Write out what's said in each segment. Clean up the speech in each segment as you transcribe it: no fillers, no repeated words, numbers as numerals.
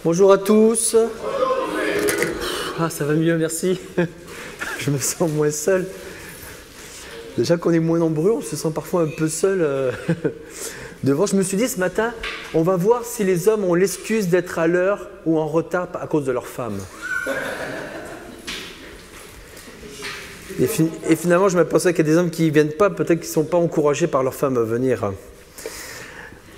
Bonjour à tous. Ah, ça va mieux, merci. Je me sens moins seul. Déjà qu'on est moins nombreux, on se sent parfois un peu seul devant. Je me suis dit ce matin, on va voir si les hommes ont l'excuse d'être à l'heure ou en retard à cause de leurs femmes. Et finalement, je m'aperçois qu'il y a des hommes qui ne viennent pas, peut-être qu'ils ne sont pas encouragés par leurs femmes à venir.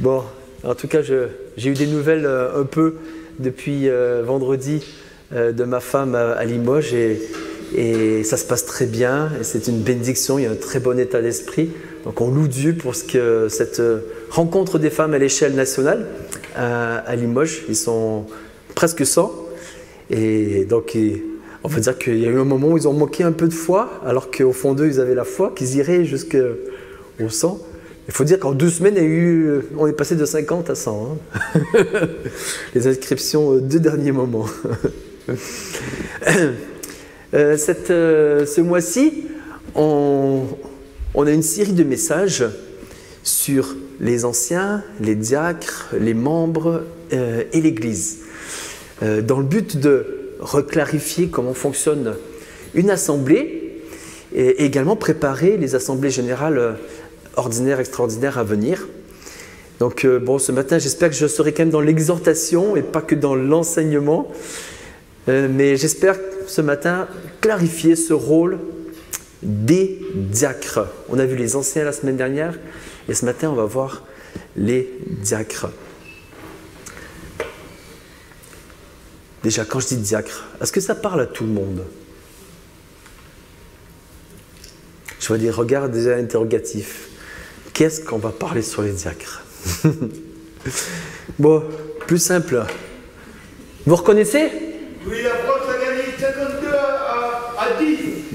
Bon, en tout cas, j'ai eu des nouvelles un peu depuis vendredi de ma femme à Limoges et ça se passe très bien. Et c'est une bénédiction, il y a un très bon état d'esprit. Donc on loue Dieu pour cette rencontre des femmes à l'échelle nationale à Limoges. Ils sont presque 100. Et donc on va dire qu'il y a eu un moment où ils ont manqué un peu de foi, alors qu'au fond d'eux, ils avaient la foi, qu'ils iraient jusqu'au 100. Il faut dire qu'en 2 semaines, on est passé de 50 à 100. Hein. Les inscriptions 2 derniers moments. Ce mois-ci, on a une série de messages sur les anciens, les diacres, les membres et l'Église, dans le but de reclarifier comment fonctionne une assemblée et également préparer les assemblées générales ordinaires, extraordinaires à venir. Donc bon, ce matin, j'espère que je serai quand même dans l'exhortation et pas que dans l'enseignement, mais j'espère ce matin clarifier ce rôle des diacres. On a vu les anciens la semaine dernière et ce matin, on va voir les diacres. Déjà, quand je dis diacre, est-ce que ça parle à tout le monde? Je vois des regards déjà interrogatifs. Qu'est-ce qu'on va parler sur les diacres? Bon, plus simple. Vous reconnaissez? Oui, la France a gagné 52 à 10.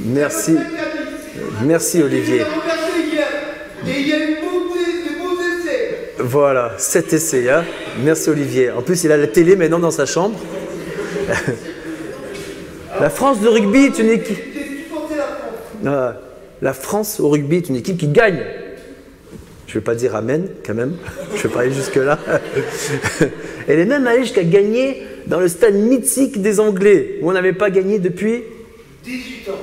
Merci. Merci Olivier. Et il y a eu des beaux essais. Voilà, 7 essais. Hein. Merci Olivier. En plus, il a la télé maintenant dans sa chambre. La France de rugby est une équipe. La France au rugby est une équipe qui gagne. Je ne vais pas dire amen quand même. Je ne vais pas aller jusque-là. Elle est même allée jusqu'à gagner dans le stade mythique des Anglais, où on n'avait pas gagné depuis 18 ans.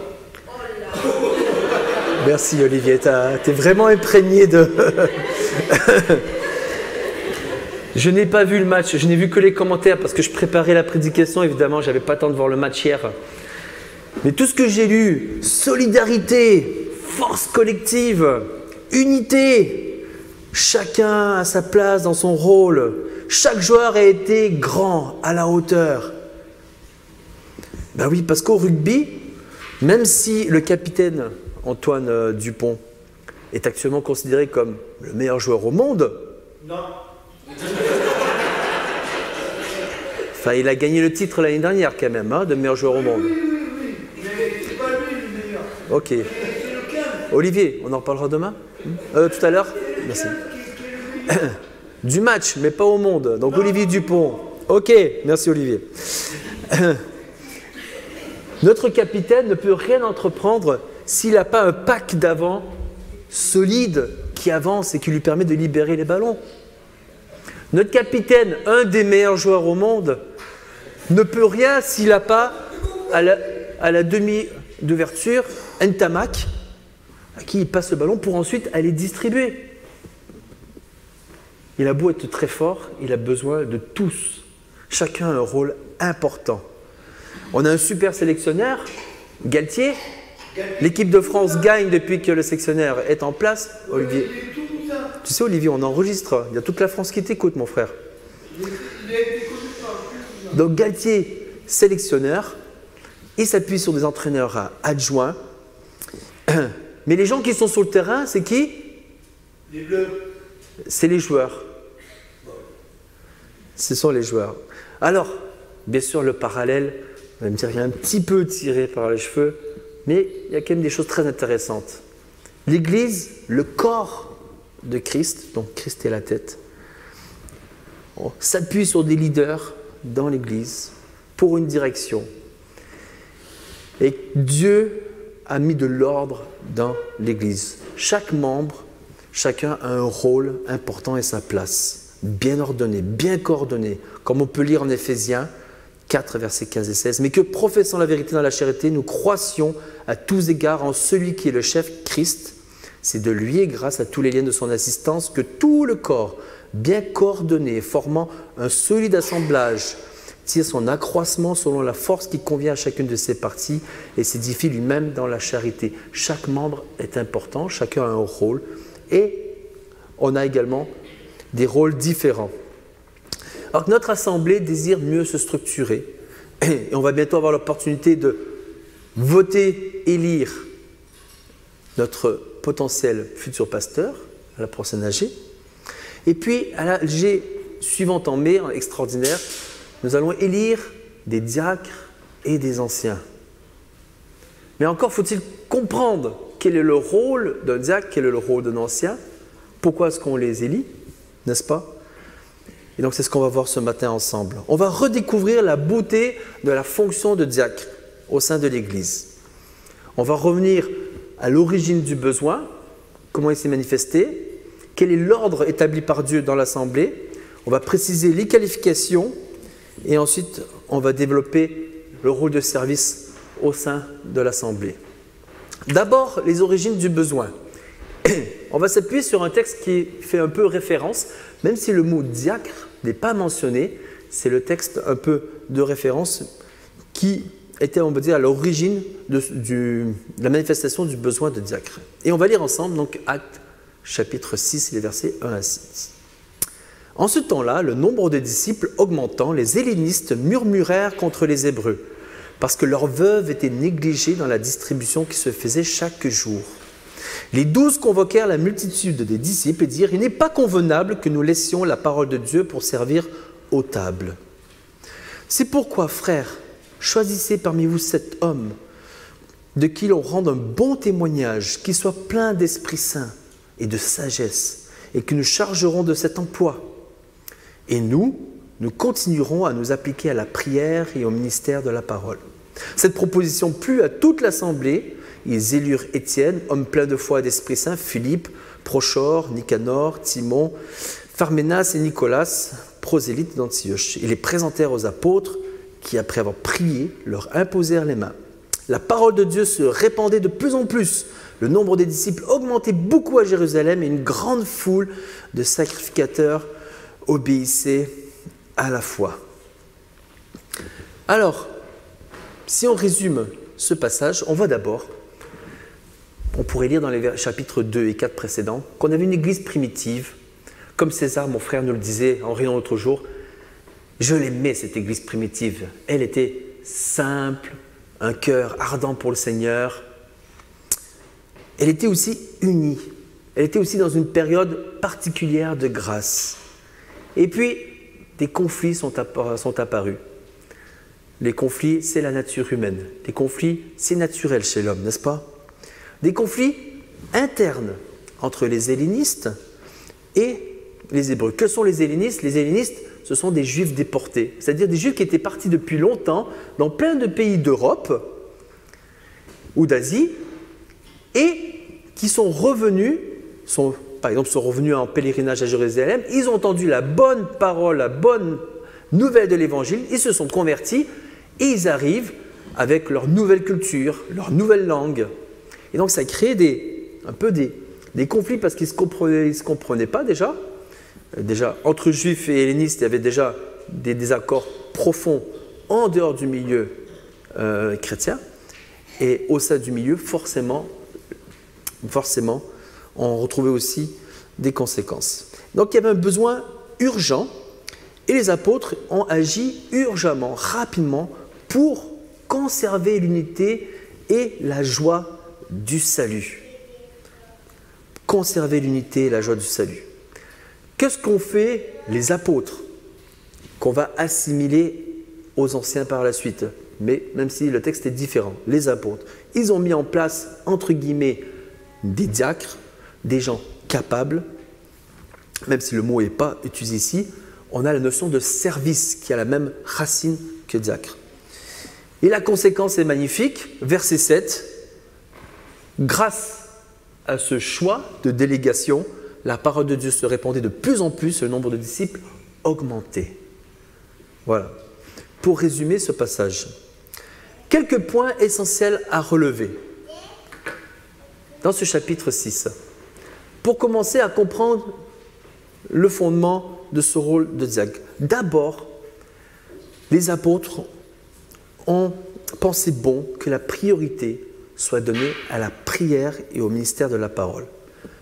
Merci Olivier, tu es vraiment imprégné de... Je n'ai pas vu le match, je n'ai vu que les commentaires parce que je préparais la prédication, évidemment, je n'avais pas le temps de voir le match hier. Mais tout ce que j'ai lu, solidarité, force collective, unité, chacun à sa place dans son rôle, chaque joueur a été grand, à la hauteur. Ben oui, parce qu'au rugby, même si le capitaine Antoine Dupont est actuellement considéré comme le meilleur joueur au monde, non. Enfin, il a gagné le titre l'année dernière quand même, hein, de meilleur joueur au monde. Oui. Mais c'est pas lui le meilleur. Ok. C'est lequel? Olivier, on en reparlera demain? Tout à l'heure? Merci. Du match, mais pas au monde. Donc Olivier Dupont. Ok, merci Olivier. Notre capitaine ne peut rien entreprendre s'il n'a pas un pack d'avant solide qui avance et qui lui permet de libérer les ballons. Notre capitaine, un des meilleurs joueurs au monde, ne peut rien s'il n'a pas à la demi d'ouverture Ntamak à qui il passe le ballon pour ensuite aller distribuer. Il a beau être très fort, il a besoin de tous. Chacun a un rôle important. On a un super sélectionneur, Galtier. L'équipe de France gagne depuis que le sélectionneur est en place. Olivier. Tu sais Olivier, on enregistre. Il y a toute la France qui t'écoute, mon frère. Donc Galtier, sélectionneur, il s'appuie sur des entraîneurs adjoints. Mais les gens qui sont sur le terrain, c'est qui? Les Bleus. C'est les joueurs. Ce sont les joueurs. Alors, bien sûr, le parallèle, on va me dire, il est un petit peu tiré par les cheveux, mais il y a quand même des choses très intéressantes. L'Église, le corps de Christ, donc Christ est la tête, s'appuie sur des leaders dans l'Église pour une direction. Et Dieu a mis de l'ordre dans l'Église. Chaque membre, chacun a un rôle important et sa place bien ordonnée, bien coordonnée, comme on peut lire en Éphésiens 4, versets 15 et 16, mais que professant la vérité dans la charité, nous croissions à tous égards en celui qui est le chef, Christ. C'est de lui et grâce à tous les liens de son assistance que tout le corps, bien coordonné, formant un solide assemblage, tire son accroissement selon la force qui convient à chacune de ses parties et s'édifie lui-même dans la charité. Chaque membre est important, chacun a un rôle et on a également des rôles différents. Alors que notre assemblée désire mieux se structurer et on va bientôt avoir l'opportunité de voter, élire notre potentiel futur pasteur à la prochaine AG. Et puis à la AG suivante en mai, extraordinaire, nous allons élire des diacres et des anciens. Mais encore faut-il comprendre quel est le rôle d'un diacre, quel est le rôle d'un ancien, pourquoi est-ce qu'on les élit, n'est-ce pas? Et donc c'est ce qu'on va voir ce matin ensemble. On va redécouvrir la beauté de la fonction de diacre au sein de l'Église. On va revenir à l'origine du besoin, comment il s'est manifesté, quel est l'ordre établi par Dieu dans l'Assemblée. On va préciser les qualifications et ensuite on va développer le rôle de service au sein de l'Assemblée. D'abord, les origines du besoin. On va s'appuyer sur un texte qui fait un peu référence, même si le mot diacre n'est pas mentionné, c'est le texte un peu de référence qui était, on peut dire, à l'origine de la manifestation du besoin de diacre. Et on va lire ensemble donc Actes chapitre 6, les versets 1 à 6. En ce temps-là, le nombre de disciples augmentant, les hellénistes murmurèrent contre les Hébreux, parce que leurs veuves étaient négligées dans la distribution qui se faisait chaque jour. Les 12 convoquèrent la multitude des disciples et dirent « Il n'est pas convenable que nous laissions la parole de Dieu pour servir aux tables. C'est pourquoi, frères, choisissez parmi vous 7 hommes de qui l'on rende un bon témoignage, qui soit plein d'Esprit Saint et de sagesse, et que nous chargerons de cet emploi. Et nous continuerons à nous appliquer à la prière et au ministère de la parole. » Cette proposition plut à toute l'assemblée. Ils élurent Étienne, homme plein de foi et d'Esprit Saint, Philippe, Prochore, Nicanor, Timon, Pharménas et Nicolas, prosélytes d'Antioche. Ils les présentèrent aux apôtres qui, après avoir prié, leur imposèrent les mains. La parole de Dieu se répandait de plus en plus. Le nombre des disciples augmentait beaucoup à Jérusalem et une grande foule de sacrificateurs obéissait à la foi. Alors, si on résume ce passage, on voit d'abord, on pourrait lire dans les chapitres 2 et 4 précédents, qu'on avait une église primitive, comme César, mon frère, nous le disait en riant l'autre jour. Je l'aimais, cette église primitive. Elle était simple, un cœur ardent pour le Seigneur. Elle était aussi unie. Elle était aussi dans une période particulière de grâce. Et puis, des conflits sont apparus. Les conflits, c'est la nature humaine. Les conflits, c'est naturel chez l'homme, n'est-ce pas? Des conflits internes entre les hellénistes et les Hébreux. Que sont les hellénistes? Les hellénistes, ce sont des juifs déportés, c'est-à-dire des juifs qui étaient partis depuis longtemps dans plein de pays d'Europe ou d'Asie et qui sont revenus, par exemple, sont revenus en pèlerinage à Jérusalem. Ils ont entendu la bonne parole, la bonne nouvelle de l'Évangile, ils se sont convertis et ils arrivent avec leur nouvelle culture, leur nouvelle langue. Et donc ça crée un peu des conflits parce qu'ils ne se comprenaient pas déjà. Déjà, entre juifs et hellénistes, il y avait déjà des désaccords profonds en dehors du milieu chrétien. Et au sein du milieu, forcément, on retrouvait aussi des conséquences. Donc il y avait un besoin urgent et les apôtres ont agi urgemment, rapidement, pour conserver l'unité et la joie du salut. Conserver l'unité et la joie du salut. Qu'est-ce qu'ont fait les apôtres, qu'on va assimiler aux anciens par la suite? Mais même si le texte est différent, les apôtres, ils ont mis en place, entre guillemets, des diacres, des gens capables, même si le mot n'est pas utilisé ici, on a la notion de service qui a la même racine que diacre. Et la conséquence est magnifique, verset 7, grâce à ce choix de délégation, la parole de Dieu se répandait de plus en plus, le nombre de disciples augmentait. Voilà. Pour résumer ce passage, quelques points essentiels à relever dans ce chapitre 6. Pour commencer à comprendre le fondement de ce rôle de diacre. D'abord, les apôtres ont pensé bon que la priorité soit donnée à la prière et au ministère de la parole.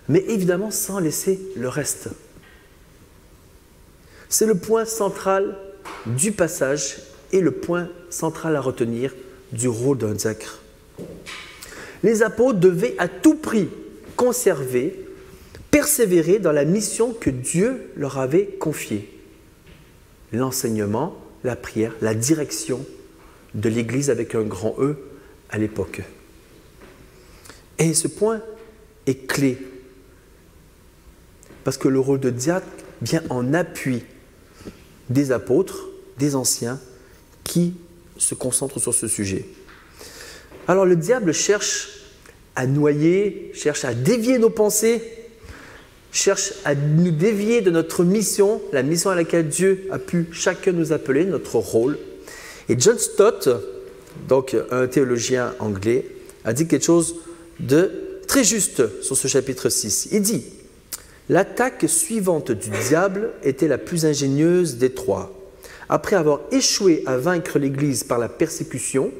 Mais évidemment sans laisser le reste. C'est le point central du passage et le point central à retenir du rôle d'un diacre. Les apôtres devaient à tout prix conserver, persévérer dans la mission que Dieu leur avait confiée. L'enseignement, la prière, la direction de l'Église avec un grand E à l'époque. Et ce point est clé parce que le rôle de diacre vient en appui des apôtres, des anciens qui se concentrent sur ce sujet. Alors le diable cherche à noyer, cherche à dévier nos pensées, cherche à nous dévier de notre mission, la mission à laquelle Dieu a pu chacun nous appeler, notre rôle. Et John Stott, donc un théologien anglais, a dit quelque chose de très juste sur ce chapitre 6. Il dit « L'attaque suivante du diable était la plus ingénieuse des trois. Après avoir échoué à vaincre l'Église par la persécution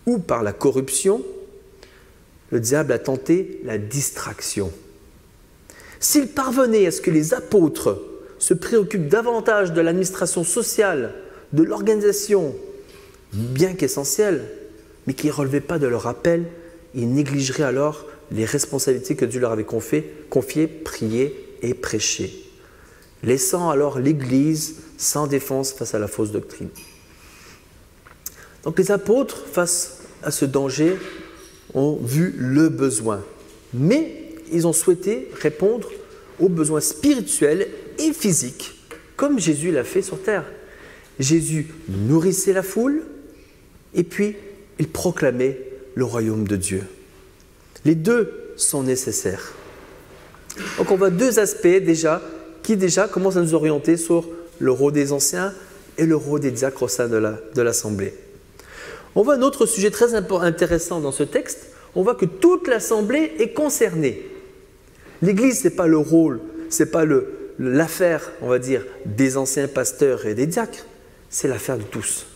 ou par la corruption, le diable a tenté la distraction. S'il parvenait à ce que les apôtres se préoccupent davantage de l'administration sociale, de l'organisation, bien qu'essentielle, mais qui ne relevaient pas de leur appel, ils négligeraient alors les responsabilités que Dieu leur avait confiées, prier et prêcher, laissant alors l'Église sans défense face à la fausse doctrine. Donc les apôtres, face à ce danger, ont vu le besoin, mais ils ont souhaité répondre aux besoins spirituels et physiques, comme Jésus l'a fait sur terre. Jésus nourrissait la foule et puis il proclamait le royaume de Dieu. Les deux sont nécessaires. Donc on voit deux aspects qui commencent à nous orienter sur le rôle des anciens et le rôle des diacres au sein de l'assemblée. On voit un autre sujet très intéressant dans ce texte. On voit que toute l'assemblée est concernée. L'Église, ce n'est pas le rôle, ce n'est pas l'affaire, on va dire, des anciens pasteurs et des diacres, c'est l'affaire de tous.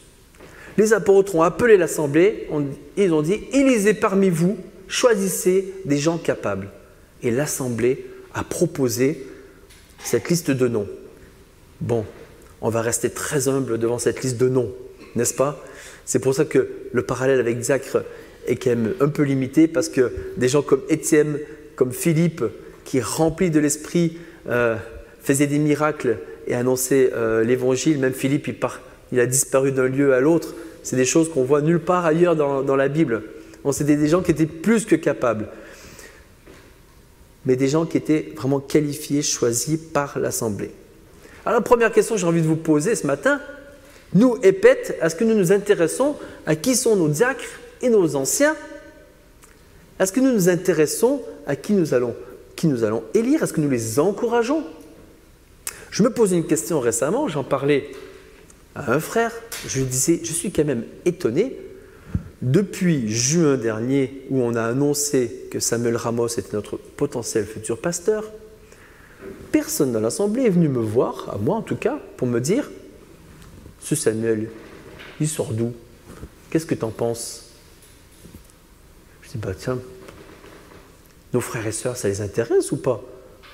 Les apôtres ont appelé l'assemblée, ils ont dit « Élisez parmi vous, choisissez des gens capables ». Et l'assemblée a proposé cette liste de noms. Bon, on va rester très humble devant cette liste de noms, n'est-ce pas? C'est pour ça que le parallèle avec diacre est quand même un peu limité, parce que des gens comme Étienne, comme Philippe, qui remplis de l'esprit, faisaient des miracles et annonçaient l'évangile. Même Philippe, il a disparu d'un lieu à l'autre. C'est des choses qu'on voit nulle part ailleurs dans la Bible. C'était des gens qui étaient plus que capables, mais des gens qui étaient vraiment qualifiés, choisis par l'assemblée. Alors, première question que j'ai envie de vous poser ce matin, nous, épètes, est-ce que nous nous intéressons à qui sont nos diacres et nos anciens? Est-ce que nous nous intéressons à qui nous allons élire? Est-ce que nous les encourageons? Je me posais une question récemment, j'en parlais à un frère, je lui disais, je suis quand même étonné, depuis juin dernier où on a annoncé que Samuel Ramos était notre potentiel futur pasteur, personne dans l'assemblée est venu me voir, à moi en tout cas, pour me dire « Ce Samuel, il sort d'où? Qu'est-ce que tu en penses ?» Je dis « Bah tiens, nos frères et sœurs, ça les intéresse ou pas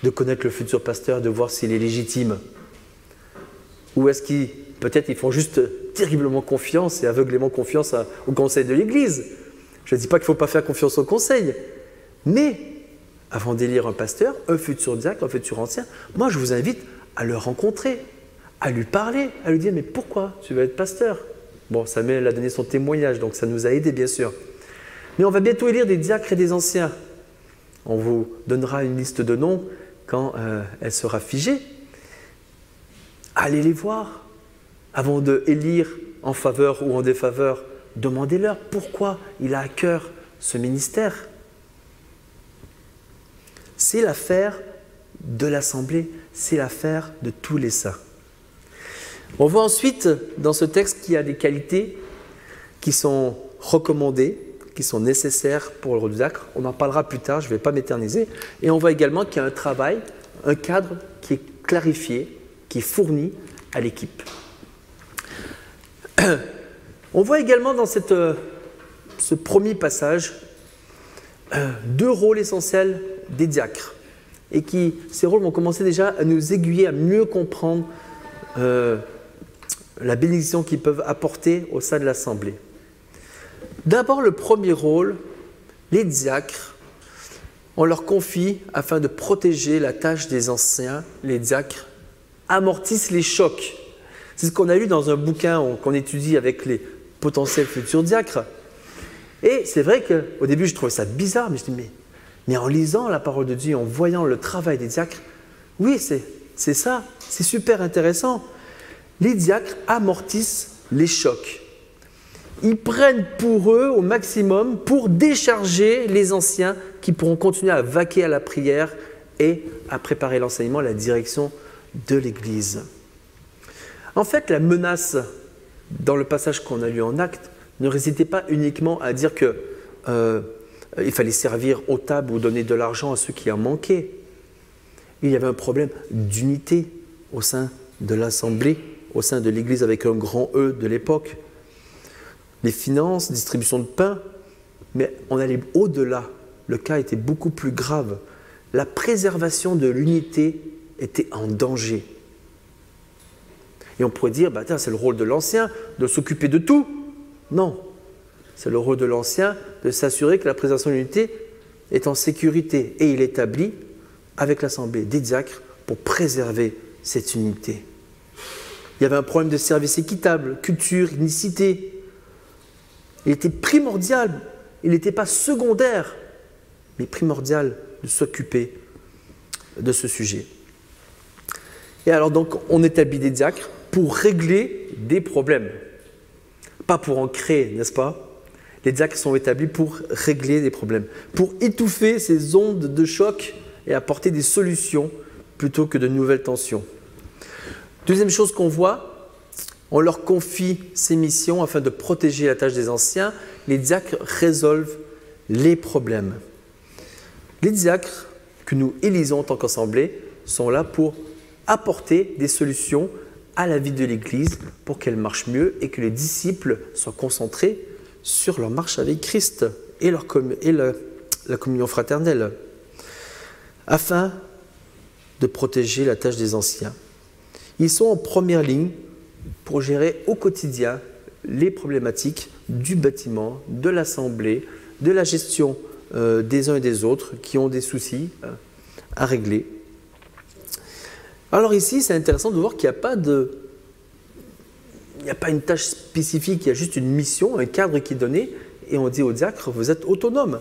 de connaître le futur pasteur, de voir s'il est légitime? Ou est-ce qu'ils, peut-être, ils font juste terriblement confiance et aveuglément confiance au conseil de l'Église? Je ne dis pas qu'il ne faut pas faire confiance au conseil, mais avant d'élire un pasteur, un futur diacre, un futur ancien, moi je vous invite à le rencontrer, à lui parler, à lui dire « Mais pourquoi tu veux être pasteur ?» Bon, Samuel a donné son témoignage, donc ça nous a aidés bien sûr. Mais on va bientôt élire des diacres et des anciens. On vous donnera une liste de noms quand elle sera figée. Allez les voir. Avant d'élire en faveur ou en défaveur, demandez-leur pourquoi il a à cœur ce ministère. C'est l'affaire de l'assemblée, c'est l'affaire de tous les saints. On voit ensuite dans ce texte qu'il y a des qualités qui sont recommandées, qui sont nécessaires pour le diacre. On en parlera plus tard, je ne vais pas m'éterniser. Et on voit également qu'il y a un travail, un cadre qui est clarifié, qui est fourni à l'équipe. On voit également dans ce premier passage deux rôles essentiels des diacres. Et ces rôles vont commencer déjà à nous aiguiller, à mieux comprendre la bénédiction qu'ils peuvent apporter au sein de l'assemblée. D'abord, le premier rôle, les diacres, on leur confie, afin de protéger la tâche des anciens, les diacres amortissent les chocs. C'est ce qu'on a lu dans un bouquin qu'on étudie avec les potentiels futurs diacres. Et c'est vrai qu'au début, je trouvais ça bizarre, mais je me dis, mais en lisant la parole de Dieu, en voyant le travail des diacres, oui, c'est ça, c'est super intéressant. Les diacres amortissent les chocs. Ils prennent pour eux au maximum pour décharger les anciens qui pourront continuer à vaquer à la prière et à préparer l'enseignement, la direction de l'Église. En fait, la menace dans le passage qu'on a lu en Actes ne résidait pas uniquement à dire qu'il fallait servir aux tables ou donner de l'argent à ceux qui en manquaient. Il y avait un problème d'unité au sein de l'Assemblée, au sein de l'Église avec un grand E de l'époque. Les finances, distribution de pain, mais on allait au-delà. Le cas était beaucoup plus grave. La préservation de l'unité était en danger. Et on pourrait dire, c'est le rôle de l'ancien de s'occuper de tout. Non, c'est le rôle de l'ancien de s'assurer que la préservation de l'unité est en sécurité. Et il établit, avec l'Assemblée, des diacres pour préserver cette unité. Il y avait un problème de service équitable, culture, unicité. Il était primordial, il n'était pas secondaire, mais primordial de s'occuper de ce sujet. Et alors donc, on établit des diacres pour régler des problèmes, pas pour en créer, n'est-ce pas? Les diacres sont établis pour régler des problèmes, pour étouffer ces ondes de choc et apporter des solutions plutôt que de nouvelles tensions. Deuxième chose qu'on voit, on leur confie ces missions afin de protéger la tâche des anciens. Les diacres résolvent les problèmes. Les diacres que nous élisons en tant qu'assemblée sont là pour apporter des solutions à la vie de l'Église pour qu'elle marche mieux et que les disciples soient concentrés sur leur marche avec Christ et la communion fraternelle, afin de protéger la tâche des anciens. Ils sont en première ligne pour gérer au quotidien les problématiques du bâtiment, de l'assemblée, de la gestion des uns et des autres qui ont des soucis à régler. Alors ici, c'est intéressant de voir qu'il n'y a pas une tâche spécifique, il y a juste une mission, un cadre qui est donné, et on dit aux diacres, vous êtes autonomes.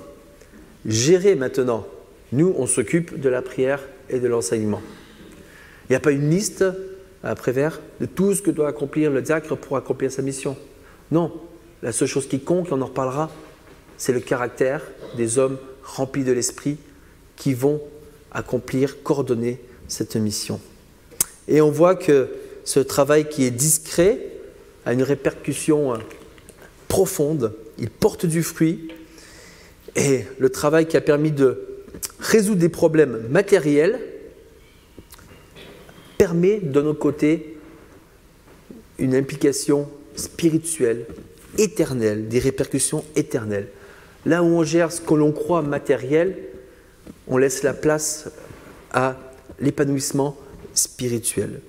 Gérez maintenant. Nous, on s'occupe de la prière et de l'enseignement. Il n'y a pas une liste à Prévert de tout ce que doit accomplir le diacre pour accomplir sa mission. Non, la seule chose qui compte, et on en reparlera, c'est le caractère des hommes remplis de l'esprit qui vont accomplir, coordonner cette mission. Et on voit que ce travail qui est discret a une répercussion profonde, il porte du fruit, et le travail qui a permis de résoudre des problèmes matériels permet de notre côté une implication spirituelle, éternelle, des répercussions éternelles. Là où on gère ce que l'on croit matériel, on laisse la place à l'épanouissement spirituel.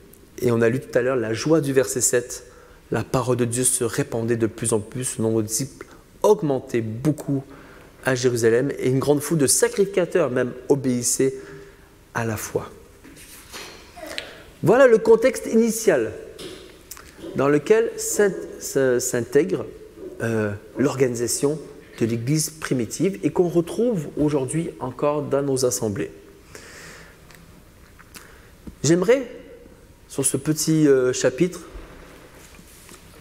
Et on a lu tout à l'heure la joie du verset 7. La parole de Dieu se répandait de plus en plus, le nombre de disciples augmentait beaucoup à Jérusalem et une grande foule de sacrificateurs même obéissaient à la foi. Voilà le contexte initial dans lequel s'intègre l'organisation de l'Église primitive et qu'on retrouve aujourd'hui encore dans nos assemblées. J'aimerais, sur ce petit chapitre,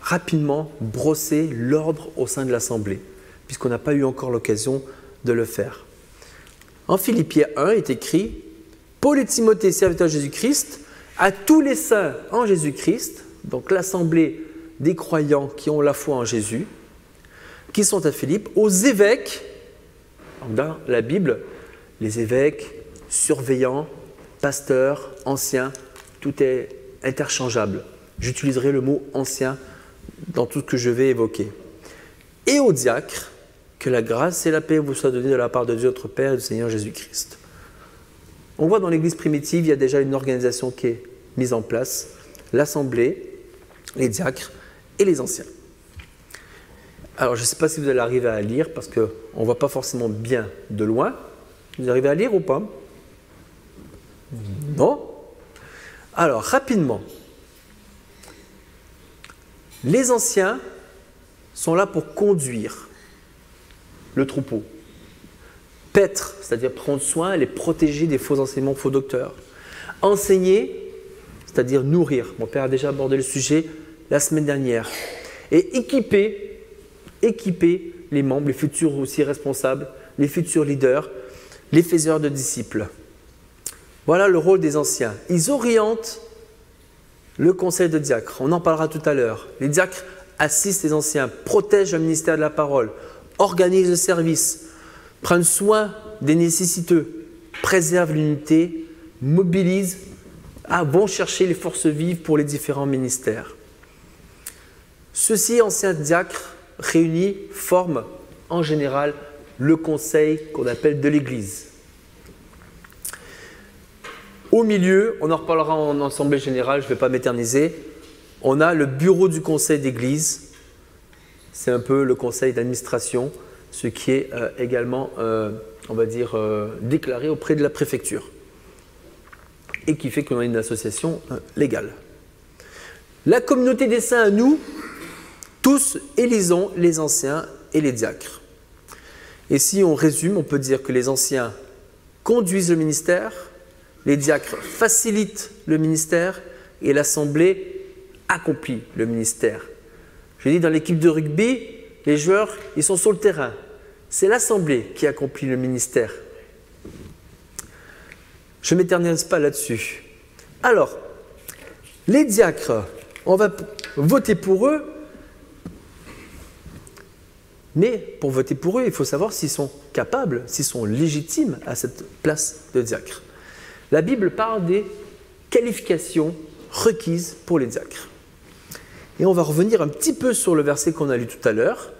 rapidement brosser l'ordre au sein de l'assemblée, puisqu'on n'a pas eu encore l'occasion de le faire. En Philippiens 1 est écrit Paul et Timothée, serviteurs de Jésus-Christ, à tous les saints en Jésus-Christ, donc l'assemblée des croyants qui ont la foi en Jésus, qui sont à Philippe, aux évêques, dans la Bible, les évêques, surveillants, pasteurs, anciens, tout est interchangeable. J'utiliserai le mot ancien dans tout ce que je vais évoquer. Et aux diacres, que la grâce et la paix vous soient données de la part de Dieu notre Père et du Seigneur Jésus-Christ. On voit dans l'Église primitive, il y a déjà une organisation qui est mise en place, l'assemblée, les diacres et les anciens. Alors, je ne sais pas si vous allez arriver à lire, parce qu'on ne voit pas forcément bien de loin. Vous arrivez à lire ou pas? Non? Alors, rapidement. Les anciens sont là pour conduire le troupeau. Paître, c'est-à-dire prendre soin, les protéger des faux enseignements, faux docteurs. Enseigner, c'est-à-dire nourrir. Mon père a déjà abordé le sujet la semaine dernière. Et équiper les membres, les futurs aussi responsables, les futurs leaders, les faiseurs de disciples. Voilà le rôle des anciens. Ils orientent le conseil de diacres. On en parlera tout à l'heure. Les diacres assistent les anciens, protègent le ministère de la parole, organisent le service, prennent soin des nécessiteux, préservent l'unité, mobilisent, vont chercher les forces vives pour les différents ministères. Ceux-ci, anciens diacres, réunis, forment en général le conseil qu'on appelle de l'Église. Au milieu, on en reparlera en assemblée générale, je ne vais pas m'éterniser, on a le bureau du conseil d'Église, c'est un peu le conseil d'administration, ce qui est également, on va dire, déclaré auprès de la préfecture et qui fait qu'on a une association légale. La communauté des saints, nous, tous élisons les anciens et les diacres. Et si on résume, on peut dire que les anciens conduisent le ministère, les diacres facilitent le ministère et l'assemblée accomplit le ministère. Je dis, dans l'équipe de rugby, les joueurs, ils sont sur le terrain. C'est l'assemblée qui accomplit le ministère. Je ne m'éternise pas là-dessus. Alors, les diacres, on va voter pour eux. Mais pour voter pour eux, il faut savoir s'ils sont capables, s'ils sont légitimes à cette place de diacre. La Bible parle des qualifications requises pour les diacres. Et on va revenir un petit peu sur le verset qu'on a lu tout à l'heure,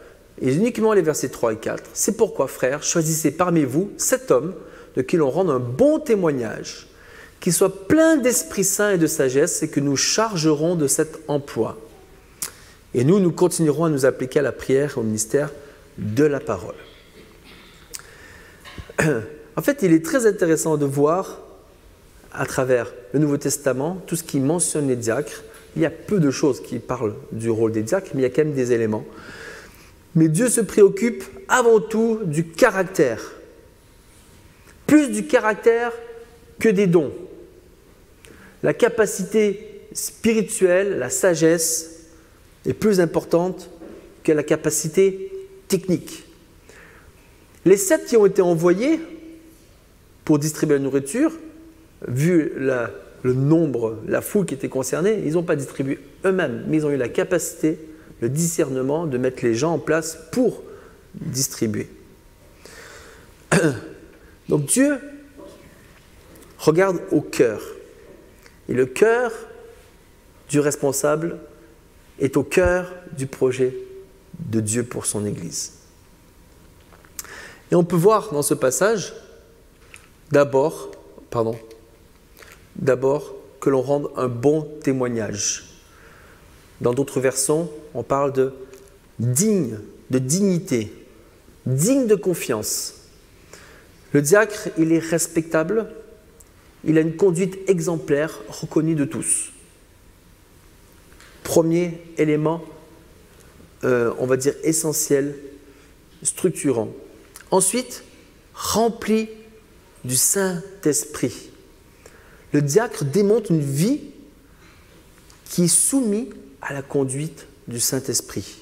et uniquement les versets 3 et 4. C'est pourquoi, frères, choisissez parmi vous 7 hommes de qui l'on rende un bon témoignage, qui soit plein d'Esprit Saint et de sagesse, et que nous chargerons de cet emploi. Et nous continuerons à nous appliquer à la prière et au ministère de la parole. En fait, il est très intéressant de voir, à travers le Nouveau Testament, tout ce qui mentionne les diacres. Il y a peu de choses qui parlent du rôle des diacres, mais il y a quand même des éléments. Mais Dieu se préoccupe avant tout du caractère. Plus du caractère que des dons. La capacité spirituelle, la sagesse, est plus importante que la capacité technique. Les 7 qui ont été envoyés pour distribuer la nourriture, vu le nombre, la foule qui était concernée, ils n'ont pas distribué eux-mêmes, mais ils ont eu la capacité, le discernement de mettre les gens en place pour distribuer. Donc Dieu regarde au cœur. Et le cœur du responsable est au cœur du projet de Dieu pour son Église. Et on peut voir dans ce passage, d'abord que l'on rende un bon témoignage. Dans d'autres versons, on parle de digne, de dignité, digne de confiance. Le diacre, il est respectable, il a une conduite exemplaire, reconnue de tous. Premier élément, on va dire essentiel, structurant. Ensuite, rempli du Saint-Esprit. Le diacre démontre une vie qui est soumise à la conduite du Saint-Esprit.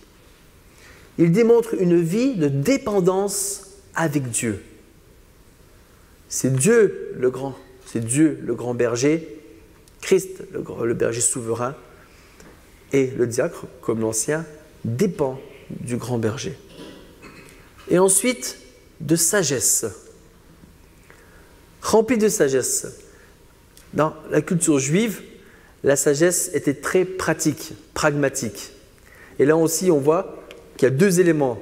Il démontre une vie de dépendance avec Dieu. C'est Dieu le grand c'est Dieu le grand berger, Christ le berger souverain, et le diacre, comme l'ancien, dépend du grand berger. Et ensuite, de sagesse. Rempli de sagesse. Dans la culture juive, la sagesse était très pratique, pragmatique. Et là aussi, on voit qu'il y a deux éléments.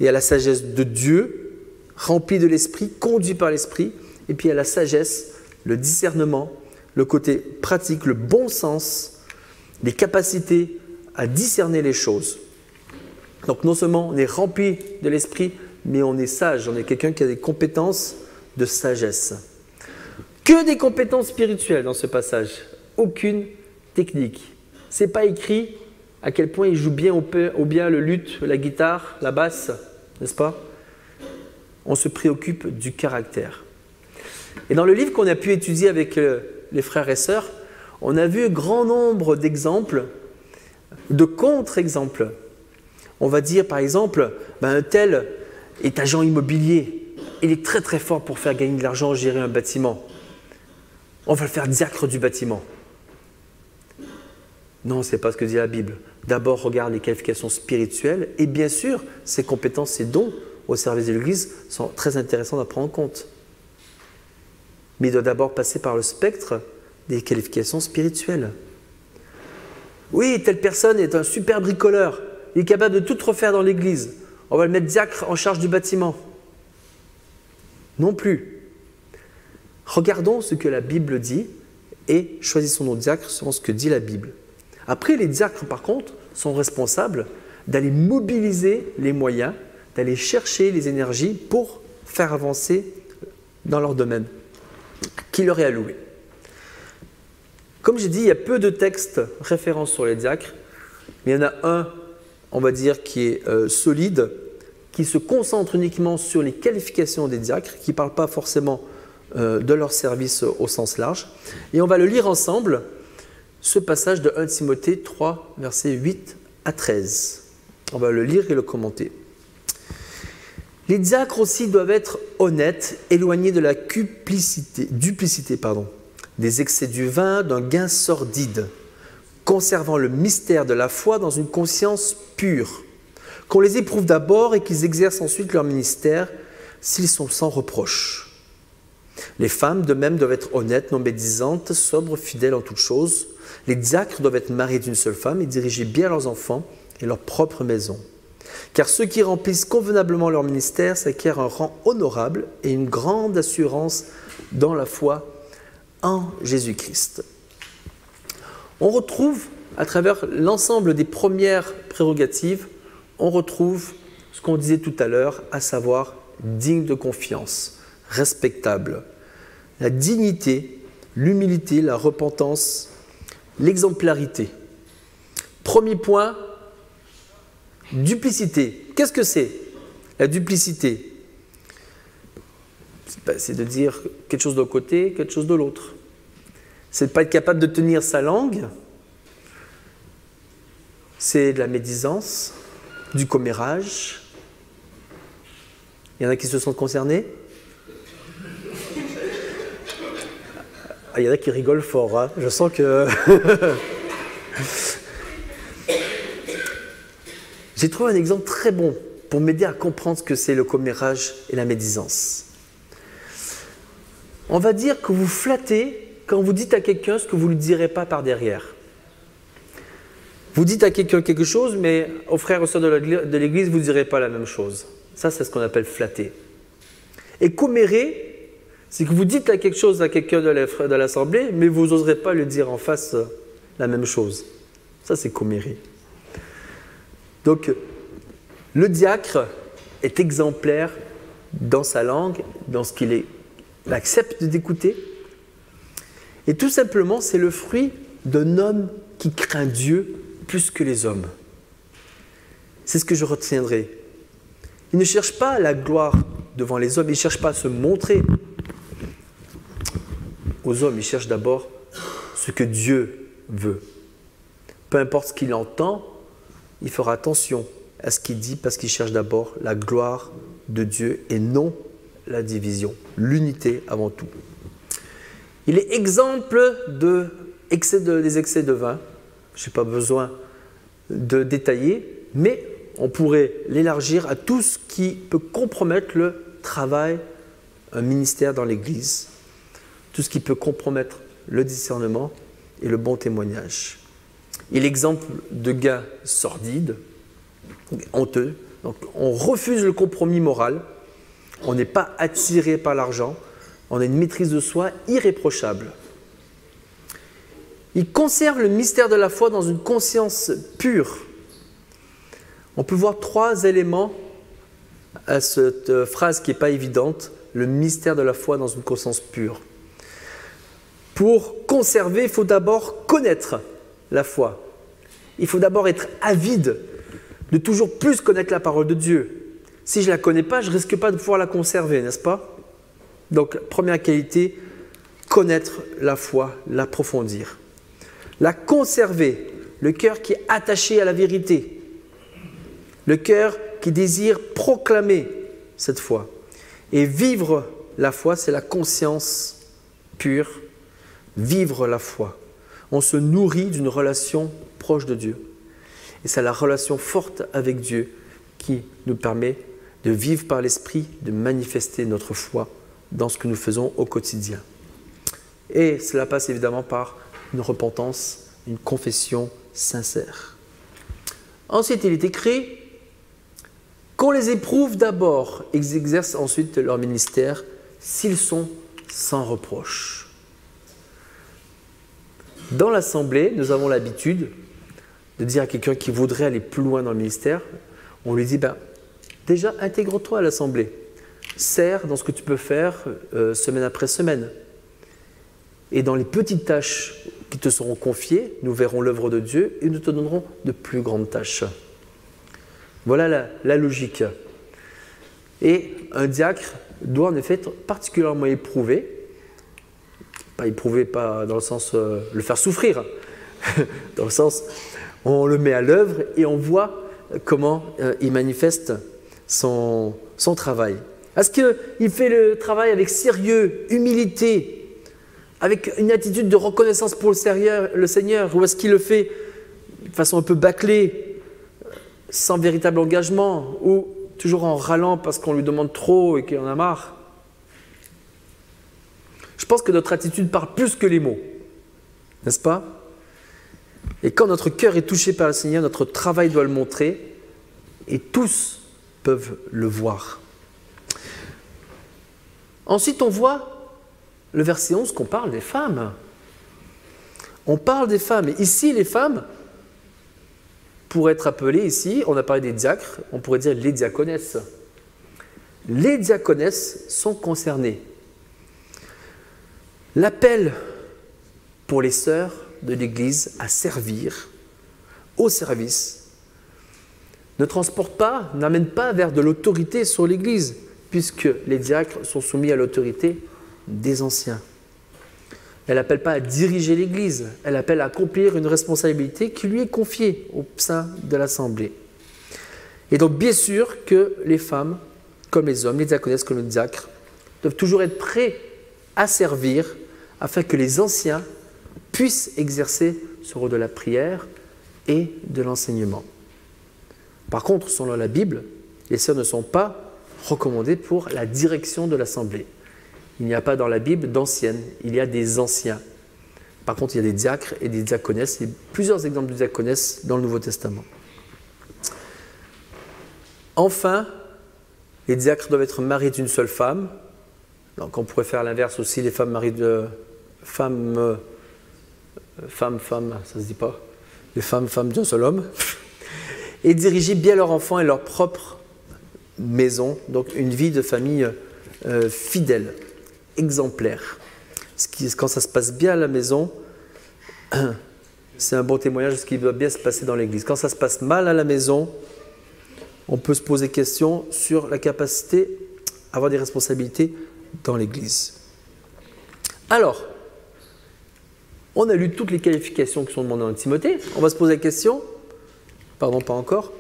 Il y a la sagesse de Dieu, remplie de l'esprit, conduit par l'esprit, et puis il y a la sagesse, le discernement, le côté pratique, le bon sens, les capacités à discerner les choses. Donc non seulement on est rempli de l'esprit, mais on est sage, on est quelqu'un qui a des compétences de sagesse. Que des compétences spirituelles dans ce passage, aucune technique. Ce n'est pas écrit à quel point il joue bien ou bien le luth, la guitare, la basse, n'est-ce pas? On se préoccupe du caractère. Et dans le livre qu'on a pu étudier avec les frères et sœurs, on a vu grand nombre d'exemples, de contre-exemples. On va dire par exemple, un tel est agent immobilier, il est très très fort pour faire gagner de l'argent, gérer un bâtiment. On va le faire diacre du bâtiment. Non, ce n'est pas ce que dit la Bible. D'abord, regarde les qualifications spirituelles et bien sûr, ses compétences, ses dons au service de l'Église sont très intéressants à prendre en compte. Mais il doit d'abord passer par le spectre des qualifications spirituelles. Oui, telle personne est un super bricoleur, il est capable de tout refaire dans l'Église. On va le mettre diacre en charge du bâtiment. Non plus. Regardons ce que la Bible dit et choisissons nos diacres selon ce que dit la Bible. Après, les diacres, par contre, sont responsables d'aller mobiliser les moyens, d'aller chercher les énergies pour faire avancer dans leur domaine qui leur est alloué. Comme j'ai dit, il y a peu de textes référents sur les diacres, mais il y en a un, on va dire, qui est solide, qui se concentre uniquement sur les qualifications des diacres, qui ne parle pas forcément de leur service au sens large. Et on va le lire ensemble, ce passage de 1 Timothée 3, versets 8 à 13. On va le lire et le commenter. Les diacres aussi doivent être honnêtes, éloignés de la duplicité, des excès du vin, d'un gain sordide, conservant le mystère de la foi dans une conscience pure, qu'on les éprouve d'abord et qu'ils exercent ensuite leur ministère s'ils sont sans reproche. Les femmes, de même, doivent être honnêtes, non médisantes, sobres, fidèles en toutes choses. Les diacres doivent être mariés d'une seule femme et diriger bien leurs enfants et leur propre maison. Car ceux qui remplissent convenablement leur ministère s'acquièrent un rang honorable et une grande assurance dans la foi en Jésus-Christ. On retrouve, à travers l'ensemble des premières prérogatives, on retrouve ce qu'on disait tout à l'heure, à savoir digne de confiance, respectable. La dignité, l'humilité, la repentance, l'exemplarité. Premier point, duplicité. Qu'est-ce que c'est? La duplicité, c'est de dire quelque chose d'un côté, quelque chose de l'autre. C'est de ne pas être capable de tenir sa langue. C'est de la médisance, du commérage. Il y en a qui se sentent concernés? Ah, il y en a qui rigolent fort, hein. Je sens que... J'ai trouvé un exemple très bon pour m'aider à comprendre ce que c'est le commérage et la médisance. On va dire que vous flattez quand vous dites à quelqu'un ce que vous ne lui direz pas par derrière. Vous dites à quelqu'un quelque chose, mais aux frères et aux sœurs de l'Église, vous ne direz pas la même chose. Ça, c'est ce qu'on appelle flatter. Et commérer, c'est que vous dites quelque chose à quelqu'un de l'Assemblée, mais vous n'oserez pas lui dire en face la même chose. Ça, c'est commérer. Donc, le diacre est exemplaire dans sa langue, dans ce qu'il accepte d'écouter. Et tout simplement, c'est le fruit d'un homme qui craint Dieu plus que les hommes. C'est ce que je retiendrai. Il ne cherche pas la gloire devant les hommes, il ne cherche pas à se montrer aux hommes, il cherche d'abord ce que Dieu veut. Peu importe ce qu'il entend, il fera attention à ce qu'il dit parce qu'il cherche d'abord la gloire de Dieu et non la division, l'unité avant tout. Il est exemple des excès de vin. Je n'ai pas besoin de détailler, mais on pourrait l'élargir à tout ce qui peut compromettre le travail, un ministère dans l'Église, tout ce qui peut compromettre le discernement et le bon témoignage. Il est l'exemple de gains sordides, honteux. Donc, on refuse le compromis moral, on n'est pas attiré par l'argent, on a une maîtrise de soi irréprochable. Il conserve le mystère de la foi dans une conscience pure. On peut voir 3 éléments à cette phrase qui n'est pas évidente, le mystère de la foi dans une conscience pure. Pour conserver, il faut d'abord connaître la foi. Il faut d'abord être avide de toujours plus connaître la parole de Dieu. Si je ne la connais pas, je ne risque pas de pouvoir la conserver, n'est-ce pas? Donc, première qualité, connaître la foi, l'approfondir. La conserver, le cœur qui est attaché à la vérité. Le cœur qui désire proclamer cette foi. Et vivre la foi, c'est la conscience pure. Vivre la foi. On se nourrit d'une relation proche de Dieu. Et c'est la relation forte avec Dieu qui nous permet de vivre par l'Esprit, de manifester notre foi dans ce que nous faisons au quotidien. Et cela passe évidemment par une repentance, une confession sincère. Ensuite, il est écrit qu'on les éprouve d'abord, ils exercent ensuite leur ministère s'ils sont sans reproche. Dans l'Assemblée, nous avons l'habitude de dire à quelqu'un qui voudrait aller plus loin dans le ministère, on lui dit, déjà intègre-toi à l'Assemblée, sers dans ce que tu peux faire semaine après semaine. Et dans les petites tâches qui te seront confiées, nous verrons l'œuvre de Dieu et nous te donnerons de plus grandes tâches. Voilà la logique. Et un diacre doit en effet être particulièrement éprouvé, pas dans le sens le faire souffrir, dans le sens on le met à l'œuvre et on voit comment il manifeste son travail. Est-ce qu'il fait le travail avec sérieux, humilité, avec une attitude de reconnaissance pour le Seigneur, ou est-ce qu'il le fait de façon un peu bâclée, sans véritable engagement, ou toujours en râlant parce qu'on lui demande trop et qu'il en a marre? Je pense que notre attitude parle plus que les mots, n'est-ce pas? Et quand notre cœur est touché par le Seigneur, notre travail doit le montrer, et tous peuvent le voir. Ensuite, on voit le verset 11 qu'on parle des femmes. On parle des femmes. Et ici, les femmes, pour être appelées ici, on a parlé des diacres, on pourrait dire les diaconesses. Les diaconesses sont concernées. L'appel pour les sœurs de l'Église à servir, au service, ne transporte pas, n'amène pas vers de l'autorité sur l'Église, puisque les diacres sont soumis à l'autorité des anciens. Elle n'appelle pas à diriger l'Église, elle appelle à accomplir une responsabilité qui lui est confiée au sein de l'Assemblée. Et donc bien sûr que les femmes, comme les hommes, les diaconesses comme les diacres, doivent toujours être prêts à servir afin que les anciens puissent exercer ce rôle de la prière et de l'enseignement. Par contre, selon la Bible, les sœurs ne sont pas recommandées pour la direction de l'Assemblée. Il n'y a pas dans la Bible d'anciennes, il y a des anciens. Par contre, il y a des diacres et des diaconesses. Il y a plusieurs exemples de diaconesses dans le Nouveau Testament. Enfin, les diacres doivent être mariés d'une seule femme. Donc on pourrait faire l'inverse aussi, les femmes mariées de femmes, ça se dit pas, les femmes d'un seul homme, et diriger bien leurs enfants et leur propre maison, donc une vie de famille fidèle, exemplaire. Quand ça se passe bien à la maison, c'est un bon témoignage de ce qui doit bien se passer dans l'Église. Quand ça se passe mal à la maison, on peut se poser question sur la capacité à avoir des responsabilités dans l'Église. Alors, on a lu toutes les qualifications qui sont demandées en Timothée. On va se poser la question, pardon, pas encore,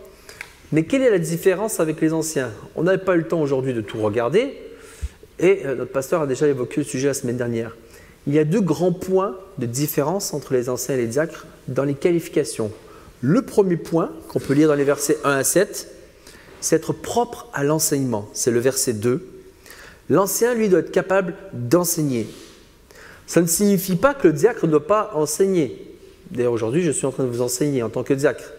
mais quelle est la différence avec les anciens? On n'avait pas eu le temps aujourd'hui de tout regarder, et notre pasteur a déjà évoqué le sujet la semaine dernière. il y a deux grands points de différence entre les anciens et les diacres dans les qualifications. Le premier point, qu'on peut lire dans les versets 1 à 7, c'est être propre à l'enseignement. C'est le verset 2. L'ancien, lui, doit être capable d'enseigner. Ça ne signifie pas que le diacre ne doit pas enseigner. D'ailleurs, aujourd'hui, je suis en train de vous enseigner en tant que diacre.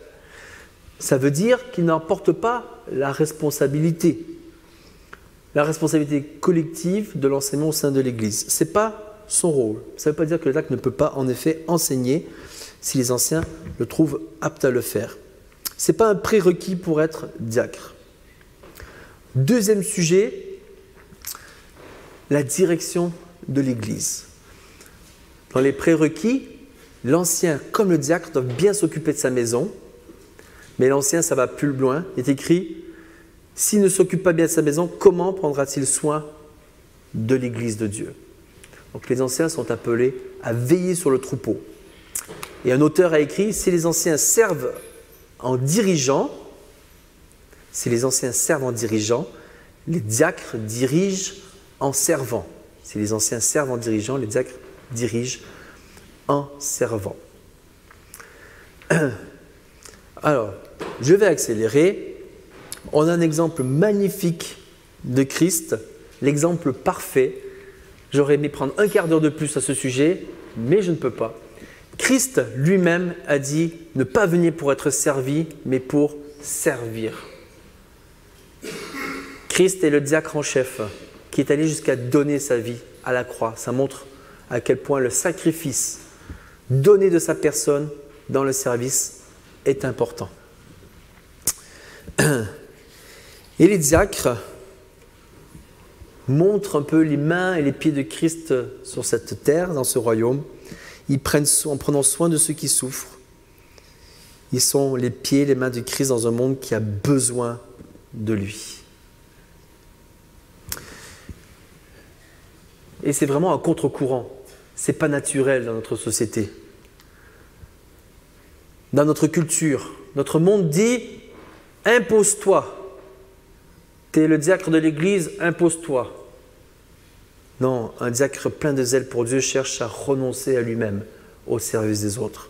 Ça veut dire qu'il n'emporte pas la responsabilité collective de l'enseignement au sein de l'Église. Ce n'est pas son rôle. Ça ne veut pas dire que le diacre ne peut pas, en effet, enseigner si les anciens le trouvent apte à le faire. Ce n'est pas un prérequis pour être diacre. Deuxième sujet, la direction de l'Église. Dans les prérequis, l'ancien comme le diacre doivent bien s'occuper de sa maison, mais l'ancien, ça va plus loin. Il est écrit, s'il ne s'occupe pas bien de sa maison, comment prendra-t-il soin de l'Église de Dieu? Donc les anciens sont appelés à veiller sur le troupeau. Et un auteur a écrit, si les anciens servent en dirigeant, les diacres dirigent en servant. Si les anciens servent en dirigeant, les diacres dirigent en servant. Alors, je vais accélérer. On a un exemple magnifique de Christ, l'exemple parfait. J'aurais aimé prendre un quart d'heure de plus à ce sujet, mais je ne peux pas. Christ lui-même a dit ne pas venir pour être servi, mais pour servir. Christ est le diacre en chef qui est allé jusqu'à donner sa vie à la croix. Ça montre à quel point le sacrifice donné de sa personne dans le service est important. Et les diacres montrent un peu les mains et les pieds de Christ sur cette terre, dans ce royaume. Ils prennent en prenant soin de ceux qui souffrent. Ils sont les pieds, les mains de Christ dans un monde qui a besoin de lui. Et c'est vraiment un contre-courant. Ce n'est pas naturel dans notre société. Dans notre culture, notre monde dit « impose-toi ». Tu es le diacre de l'Église, impose-toi. Non, un diacre plein de zèle pour Dieu cherche à renoncer à lui-même au service des autres.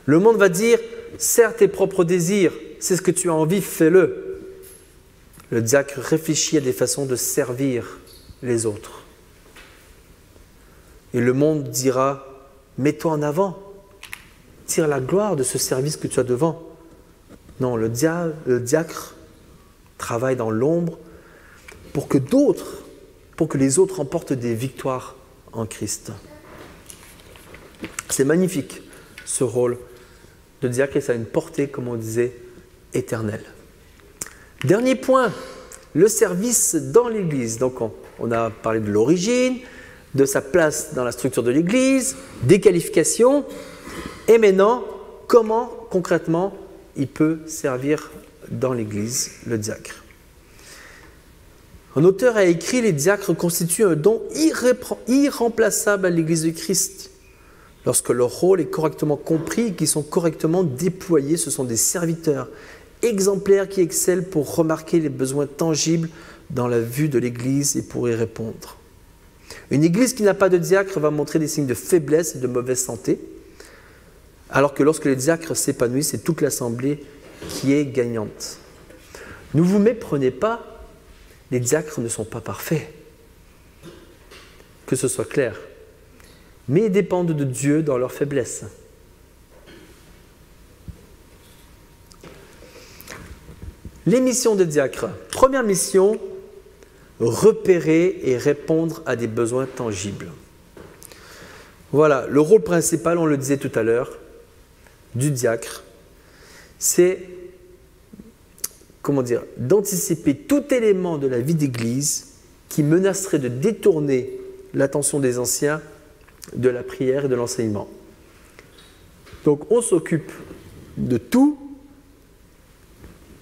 Le monde va dire « serre tes propres désirs, c'est ce que tu as envie, fais-le ». Le diacre réfléchit à des façons de servir les autres. Et le monde dira « mets-toi en avant, tire la gloire de ce service que tu as devant ». Non, le diacre travaille dans l'ombre pour que les autres remportent des victoires en Christ. C'est magnifique, ce rôle de diacre, et ça a une portée, comme on disait, éternelle. Dernier point, le service dans l'Église. Donc on a parlé de l'origine, de sa place dans la structure de l'Église, des qualifications, et maintenant, comment concrètement il peut servir dans l'Église, le diacre. Un auteur a écrit « Les diacres constituent un don irremplaçable à l'Église de Christ. Lorsque leur rôle est correctement compris et qu'ils sont correctement déployés, ce sont des serviteurs exemplaires qui excellent pour remarquer les besoins tangibles dans la vue de l'Église et pour y répondre. Une Église qui n'a pas de diacre va montrer des signes de faiblesse et de mauvaise santé, alors que lorsque les diacres s'épanouissent, c'est toute l'assemblée qui est gagnante. Ne vous méprenez pas, les diacres ne sont pas parfaits. Que ce soit clair. Mais ils dépendent de Dieu dans leur faiblesse. Les missions des diacres. Première mission, repérer et répondre à des besoins tangibles. Voilà, le rôle principal, on le disait tout à l'heure, du diacre, c'est d'anticiper tout élément de la vie d'Église qui menacerait de détourner l'attention des anciens de la prière et de l'enseignement. Donc on s'occupe de tout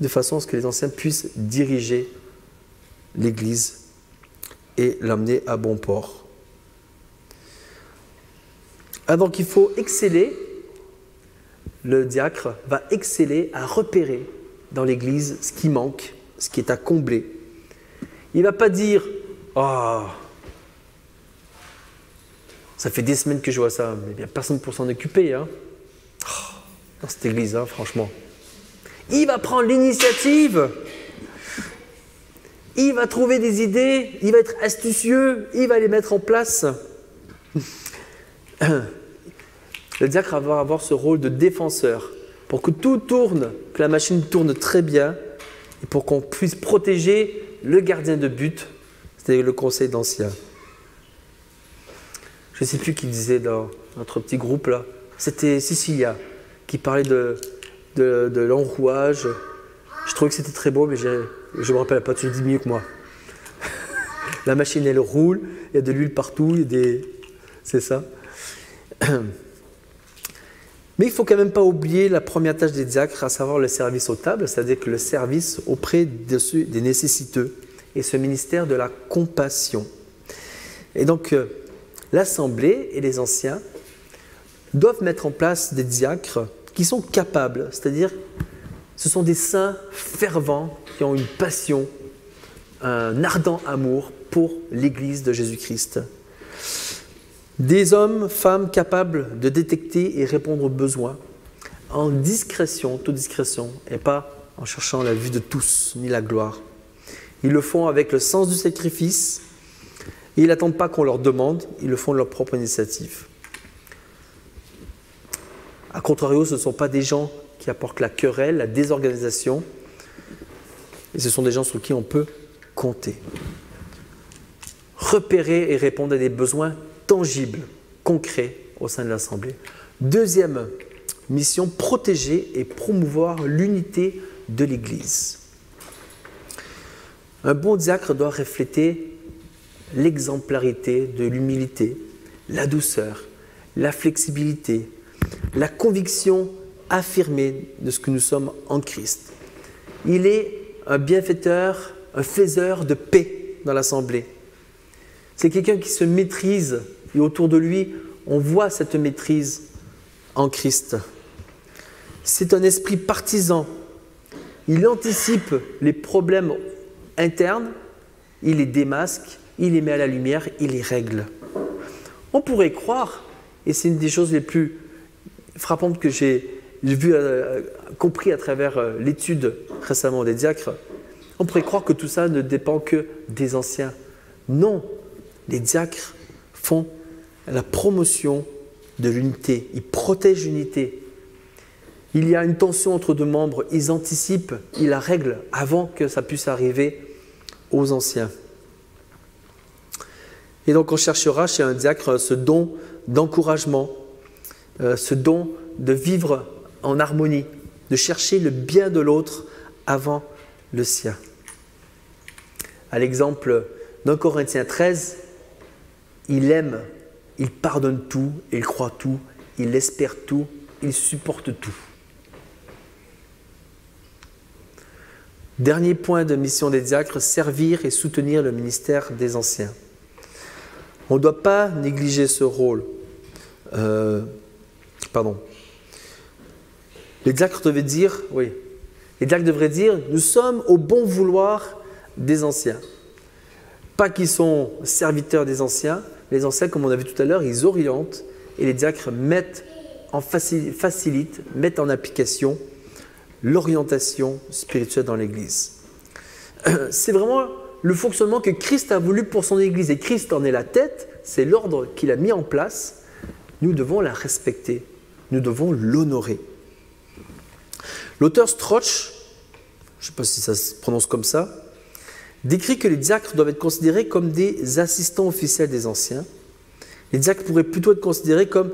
de façon à ce que les anciens puissent diriger l'Église et l'amener à bon port. Donc il faut exceller, le diacre va exceller à repérer dans l'Église ce qui manque, ce qui est à combler. Il ne va pas dire « Ah, Ça fait des semaines que je vois ça, mais il n'y a personne pour s'en occuper. Hein. Oh, dans cette église, hein, franchement. Il va prendre l'initiative. Il va trouver des idées. Il va être astucieux. Il va les mettre en place. Le diacre va avoir ce rôle de défenseur pour que tout tourne, que la machine tourne très bien et pour qu'on puisse protéger le gardien de but, c'est-à-dire le conseil d'anciens. Je ne sais plus qui disait dans notre petit groupe là, c'était Cecilia qui parlait de l'enrouage. Je trouvais que c'était très beau, mais je ne me rappelle pas, tu le dis mieux que moi. La machine elle roule, il y a de l'huile partout, il y a des... c'est ça. Mais il ne faut quand même pas oublier la première tâche des diacres, à savoir le service aux tables, c'est-à-dire que le service auprès de ceux, des nécessiteux, et ce ministère de la compassion. Et donc, l'Assemblée et les anciens doivent mettre en place des diacres qui sont capables, c'est-à-dire ce sont des saints fervents qui ont une passion, un ardent amour pour l'Église de Jésus-Christ. Des hommes, femmes capables de détecter et répondre aux besoins en discrétion, toute discrétion, et pas en cherchant la vue de tous, ni la gloire. Ils le font avec le sens du sacrifice, et ils n'attendent pas qu'on leur demande, ils le font de leur propre initiative. A contrario, ce ne sont pas des gens qui apportent la querelle, la désorganisation, et ce sont des gens sur qui on peut compter. Repérer et répondre à des besoins tangibles, concrets au sein de l'Assemblée. Deuxième mission, protéger et promouvoir l'unité de l'Église. Un bon diacre doit refléter l'exemplarité de l'humilité, la douceur, la flexibilité, la conviction affirmée de ce que nous sommes en Christ. Il est un bienfaiteur, un faiseur de paix dans l'Assemblée. C'est quelqu'un qui se maîtrise et autour de lui, on voit cette maîtrise en Christ. C'est un esprit partisan. Il anticipe les problèmes internes, il les démasque, il les met à la lumière, il les règle. On pourrait croire, et c'est une des choses les plus frappantes que j'ai vu, compris à travers l'étude récemment des diacres, on pourrait croire que tout ça ne dépend que des anciens. Non, les diacres font la promotion de l'unité, ils protègent l'unité. Il y a une tension entre deux membres, ils anticipent, ils la règlent avant que ça puisse arriver aux anciens. Et donc on cherchera chez un diacre ce don d'encouragement, ce don de vivre en harmonie, de chercher le bien de l'autre avant le sien. À l'exemple d'un Corinthiens 13, il aime, il pardonne tout, il croit tout, il espère tout, il supporte tout. Dernier point de mission des diacres, servir et soutenir le ministère des anciens. On ne doit pas négliger ce rôle. Les diacres devraient dire, nous sommes au bon vouloir des anciens. Pas qu'ils sont serviteurs des anciens. Les anciens, comme on a vu tout à l'heure, ils orientent et les diacres facilitent, mettent en application l'orientation spirituelle dans l'Église. C'est vraiment le fonctionnement que Christ a voulu pour son Église. Et Christ en est la tête, c'est l'ordre qu'il a mis en place. Nous devons la respecter, nous devons l'honorer. L'auteur Strauch, je ne sais pas si ça se prononce comme ça, décrit que les diacres doivent être considérés comme des assistants officiels des anciens. Les diacres pourraient plutôt être considérés comme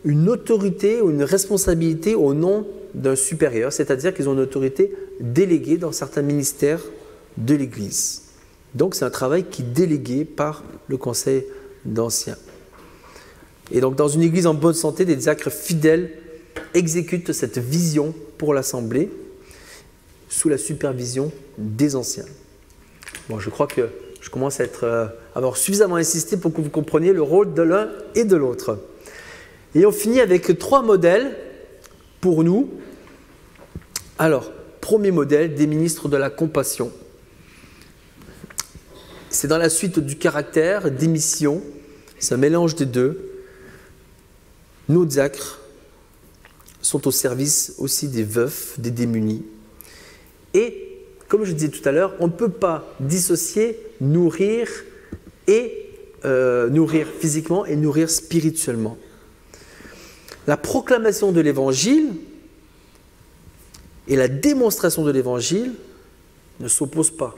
une autorité ou une responsabilité au nom d'un supérieur, c'est-à-dire qu'ils ont une autorité déléguée dans certains ministères de l'Église. Donc c'est un travail qui est délégué par le conseil d'anciens. Et donc dans une Église en bonne santé, des diacres fidèles exécutent cette vision pour l'Assemblée sous la supervision des anciens. Bon, je crois que je commence à avoir suffisamment insisté pour que vous compreniez le rôle de l'un et de l'autre. Et on finit avec 3 modèles pour nous. Alors, premier modèle, des ministres de la compassion. C'est dans la suite du caractère, des missions, c'est un mélange des deux. nos diacres sont au service aussi des veufs, des démunis. Et, comme je disais tout à l'heure, on ne peut pas dissocier nourrir physiquement et nourrir spirituellement. La proclamation de l'Évangile et la démonstration de l'Évangile ne s'opposent pas.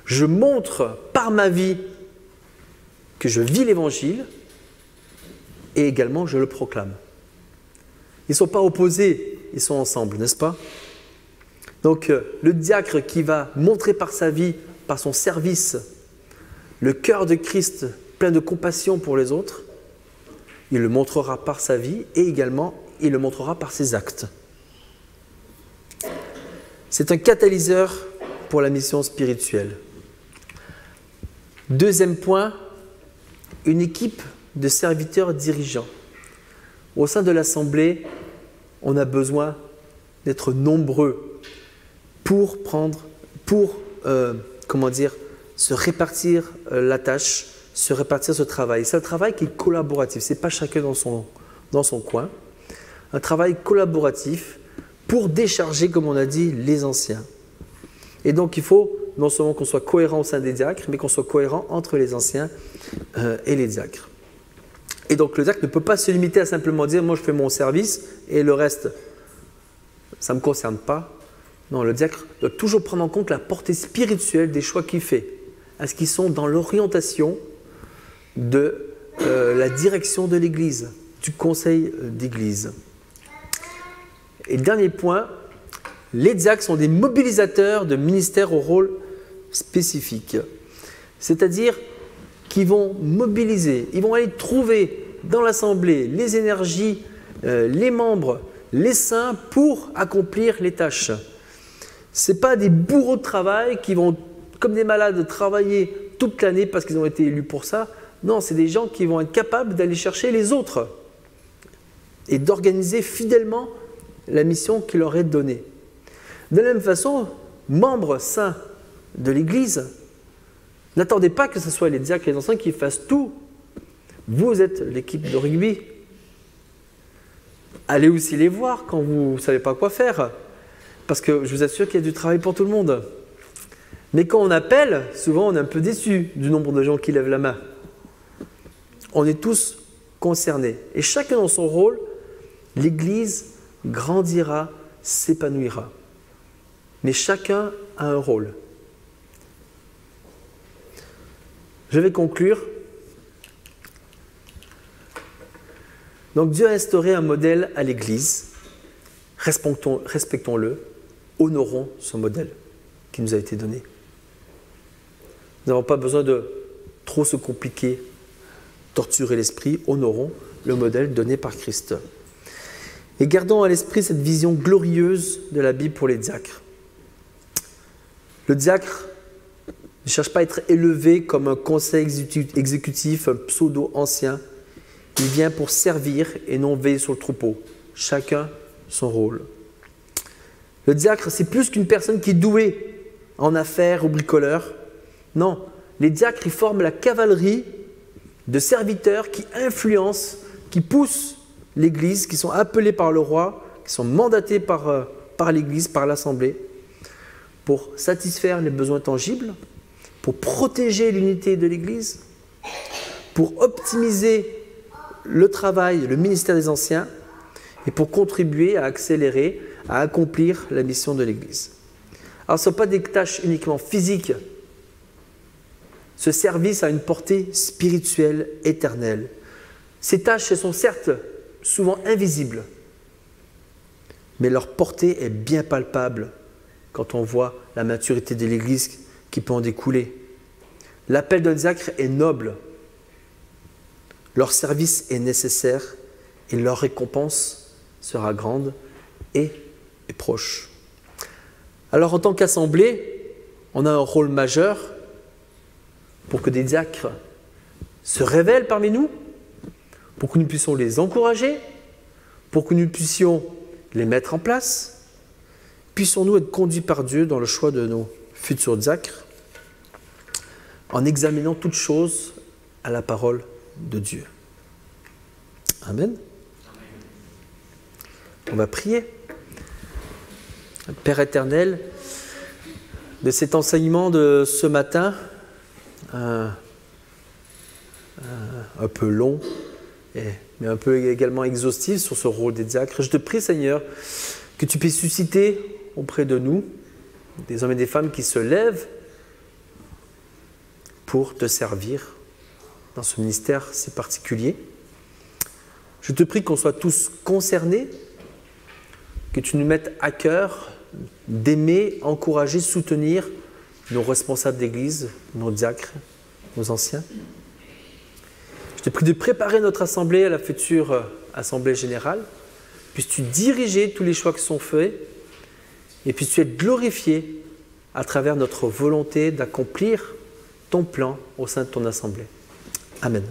Je montre par ma vie que je vis l'Évangile et également je le proclame. Ils ne sont pas opposés, ils sont ensemble, n'est-ce pas? Donc le diacre qui va montrer par sa vie, par son service, le cœur de Christ plein de compassion pour les autres, il le montrera par sa vie et également il le montrera par ses actes. C'est un catalyseur pour la mission spirituelle. Deuxième point, une équipe de serviteurs dirigeants. Au sein de l'Assemblée, on a besoin d'être nombreux pour se répartir la tâche, se répartir ce travail. C'est un travail qui est collaboratif, ce n'est pas chacun dans son coin. Un travail collaboratif pour décharger, comme on a dit, les anciens. Et donc il faut non seulement qu'on soit cohérent au sein des diacres, mais qu'on soit cohérent entre les anciens et les diacres. Et donc le diacre ne peut pas se limiter à simplement dire « moi je fais mon service et le reste, ça ne me concerne pas ». Non, le diacre doit toujours prendre en compte la portée spirituelle des choix qu'il fait. Est-ce qu'ils sont dans l'orientation de la direction de l'Église, du conseil d'Église. Et dernier point, les diacres sont des mobilisateurs de ministères au rôle spécifique. C'est-à-dire qu'ils vont mobiliser, ils vont aller trouver dans l'Assemblée les énergies, les membres, les saints pour accomplir les tâches. Ce n'est pas des bourreaux de travail qui vont, comme des malades, travailler toute l'année parce qu'ils ont été élus pour ça. Non, c'est des gens qui vont être capables d'aller chercher les autres et d'organiser fidèlement la mission qui leur est donnée. De la même façon, membres saints de l'Église, n'attendez pas que ce soit les diacres et les anciens qui fassent tout. Vous êtes l'équipe de rugby. Allez aussi les voir quand vous ne savez pas quoi faire. Parce que je vous assure qu'il y a du travail pour tout le monde. Mais quand on appelle, souvent on est un peu déçu du nombre de gens qui lèvent la main. On est tous concernés. Et chacun dans son rôle, l'Église grandira, s'épanouira. Mais chacun a un rôle. Je vais conclure. Donc Dieu a instauré un modèle à l'Église. Respectons-le, honorons ce modèle qui nous a été donné. Nous n'avons pas besoin de trop se compliquer, torturer l'esprit, honorons le modèle donné par Christ. Et gardons à l'esprit cette vision glorieuse de la Bible pour les diacres. Le diacre ne cherche pas à être élevé comme un conseil exécutif, un pseudo-ancien. Il vient pour servir et non veiller sur le troupeau. Chacun son rôle. Le diacre, c'est plus qu'une personne qui est douée en affaires ou bricoleur. Non, les diacres, ils forment la cavalerie de serviteurs qui influencent, qui poussent l'Église, qui sont appelés par le roi, qui sont mandatés par l'Église, par l'Assemblée, pour satisfaire les besoins tangibles, pour protéger l'unité de l'Église, pour optimiser le travail, le ministère des anciens, et pour contribuer à accélérer, à accomplir la mission de l'Église. Alors ce ne sont pas des tâches uniquement physiques. Ce service a une portée spirituelle éternelle. Ces tâches, elles sont certes souvent invisibles, mais leur portée est bien palpable quand on voit la maturité de l'Église qui peut en découler. L'appel d'un diacre est noble, leur service est nécessaire et leur récompense sera grande et proche. Alors en tant qu'assemblée, on a un rôle majeur pour que des diacres se révèlent parmi nous, pour que nous puissions les encourager, pour que nous puissions les mettre en place. Puissions-nous être conduits par Dieu dans le choix de nos futurs diacres, en examinant toutes choses à la parole de Dieu. Amen. On va prier. Père éternel, de cet enseignement de ce matin, un peu long, mais un peu également exhaustif sur ce rôle des diacres, je te prie, Seigneur, que tu puisses susciter auprès de nous des hommes et des femmes qui se lèvent pour te servir dans ce ministère si particulier. Je te prie qu'on soit tous concernés, que tu nous mettes à cœur d'aimer, encourager, soutenir nos responsables d'église, nos diacres, nos anciens. Je te prie de préparer notre assemblée à la future assemblée générale. Puisses-tu diriger tous les choix qui sont faits et puisses-tu être glorifié à travers notre volonté d'accomplir ton plan au sein de ton assemblée. Amen.